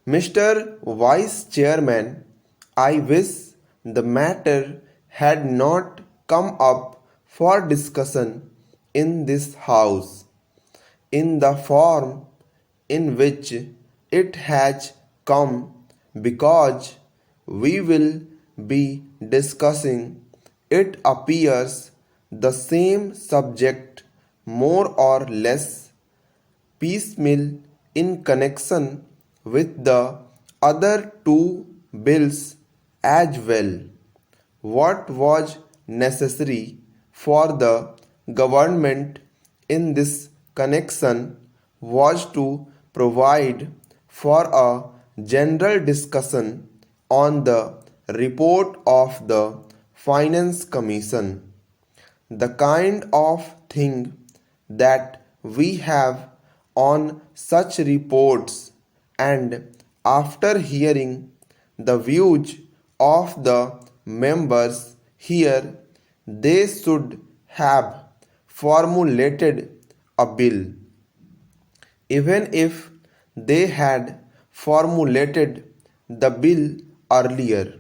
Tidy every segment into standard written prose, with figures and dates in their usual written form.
Mr. Vice Chairman, I wish the matter had not come up for discussion in this House in the form in which it has come, because we will be discussing, it appears, the same subject more or less piecemeal in connection with the other two bills as well. What was necessary for the government in this connection was to provide for a general discussion on the report of the Finance Commission, the kind of thing that we have on such reports, and after hearing the views of the members here, they should have formulated a bill. Even if they had formulated the bill earlier,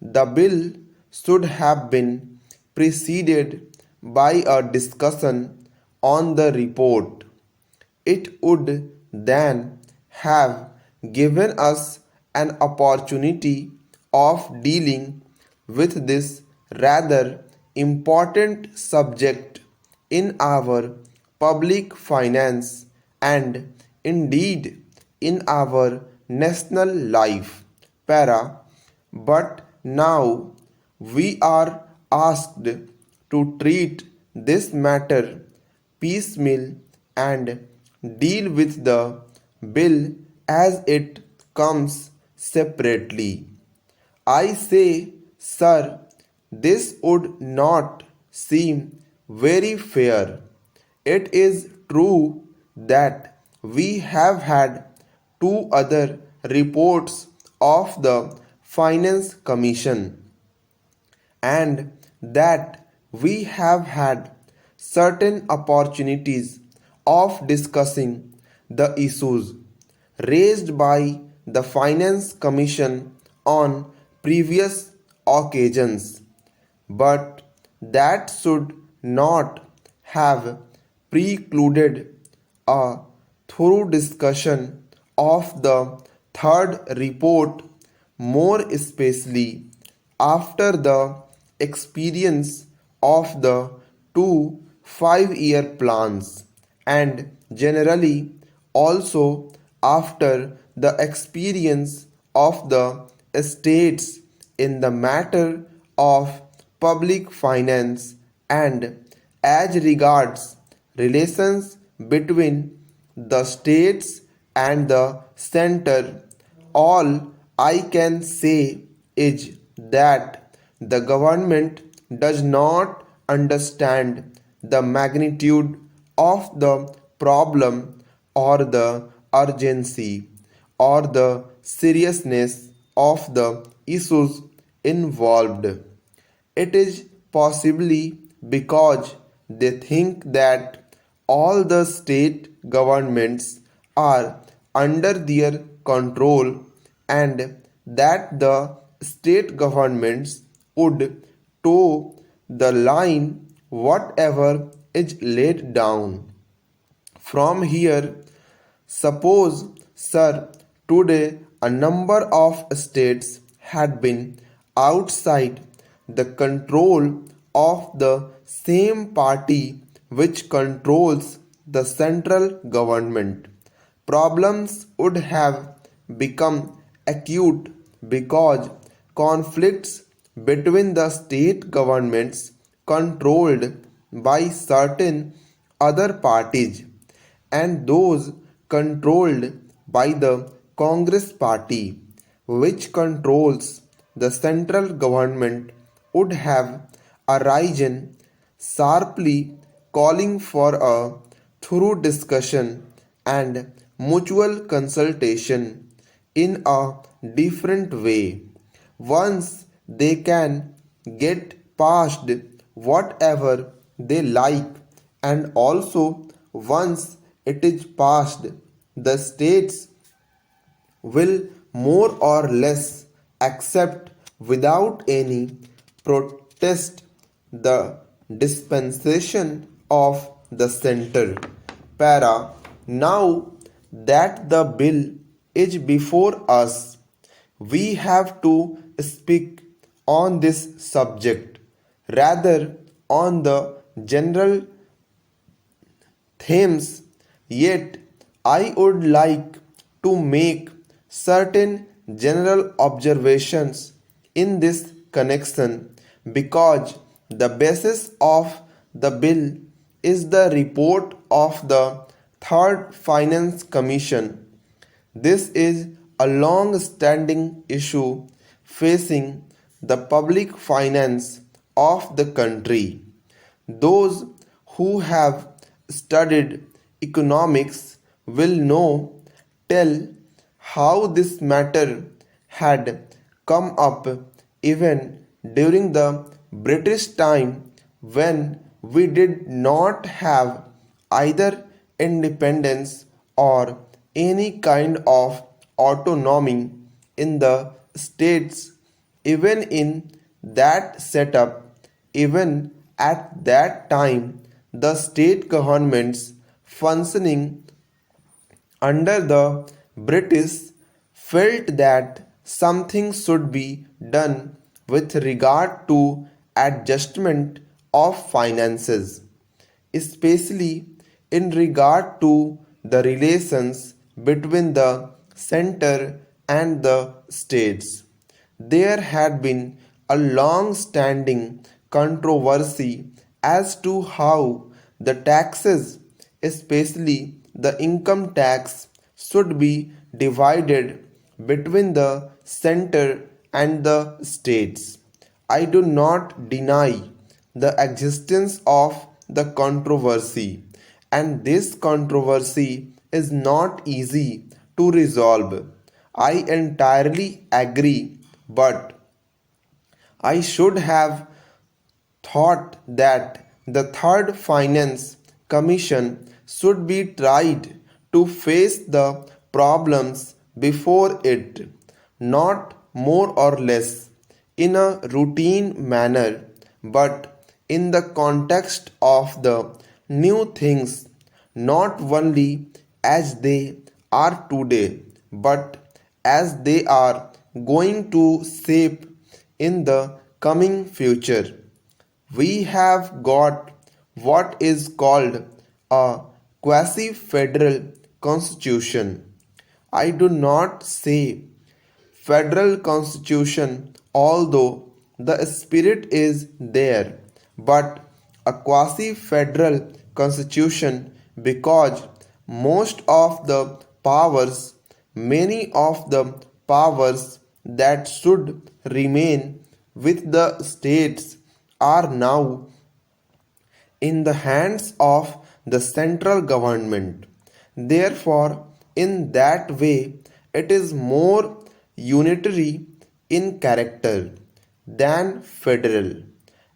the bill should have been preceded by a discussion on the report. It would then have given us an opportunity of dealing with this rather important subject in our public finance and indeed in our national life. But now we are asked to treat this matter piecemeal and deal with the bill as it comes separately. I say, sir, this would not seem very fair. It is true that we have had two other reports of the Finance Commission, and that we have had certain opportunities of discussing the issues raised by the Finance Commission on previous occasions. But that should not have precluded a thorough discussion of the third report, more especially after the experience of the two 5-year plans, and generally also after the experience of the states in the matter of public finance and as regards relations between the states and the center. All I can say is that the government does not understand the magnitude of the problem or the urgency or the seriousness of the issues involved. It is possibly because they think that all the state governments are under their control and that the state governments would toe the line whatever is laid down. From here, suppose, sir, today a number of states had been outside the control of the same party which controls the central government. Problems would have become acute because conflicts between the state governments controlled by certain other parties and those controlled by the Congress party, which controls the central government, would have arisen sharply, calling for a thorough discussion and mutual consultation in a different way. Once they can get past whatever they like, and also once it is past, the states will more or less accept without any protest the dispensation of the center. Para. Now that the bill is before us, we have to speak on this subject rather on the general themes, yet I would like to make certain general observations in this connection because the basis of the bill is the report of the Third Finance Commission. This is a long standing issue facing the public finance of the country. Those who have studied economics will know tell how this matter had come up even during the British time when we did not have either independence or any kind of autonomy in the states. Even in that setup, even at that time, the state governments functioning under the British felt that something should be done with regard to adjustment of finances, especially in regard to the relations between the center and the states. There had been a long standing controversy as to how the taxes, especially the income tax, should be divided between the center and the states. I do not deny the existence of the controversy, and this controversy is not easy to resolve. I entirely agree, but I should have thought that the Third Finance Commission should be tried to face the problems before it, not more or less in a routine manner, but in the context of the new things, not only as they are today, but as they are going to shape in the coming future. We have got what is called a quasi federal constitution. I do not say federal constitution, although the spirit is there, but a quasi federal constitution because most of the powers, many of the powers that should remain with the states are now in the hands of the central government. Therefore, in that way, it is more unitary in character than federal.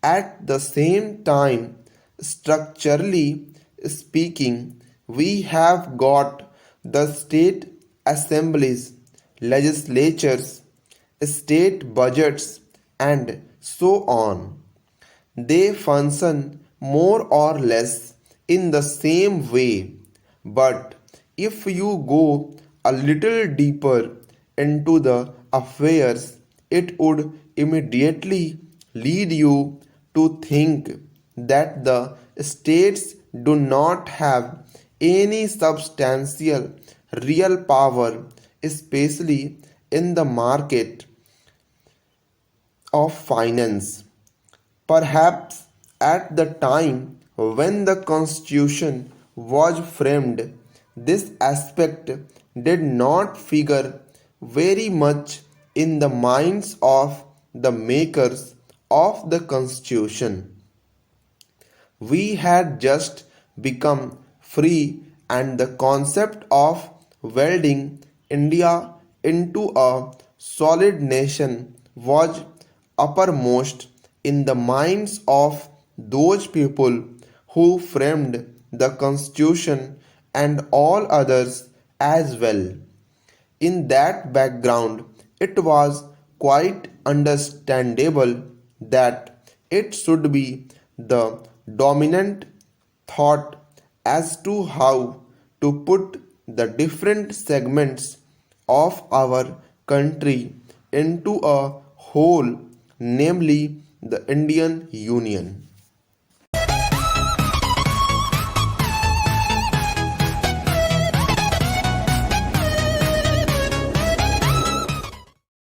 At the same time, structurally speaking, we have got the state assemblies, legislatures, state budgets, and so on. They function more or less in the same way, but if you go a little deeper into the affairs, it would immediately lead you to think that the states do not have any substantial real power, especially in the market of finance. Perhaps at the time when the Constitution was framed, this aspect did not figure very much in the minds of the makers of the Constitution. We had just become free, and the concept of welding India into a solid nation was uppermost in the minds of those people who framed the Constitution and all others as well. In that background, it was quite understandable that it should be the dominant thought as to how to put the different segments of our country into a whole, namely the Indian Union.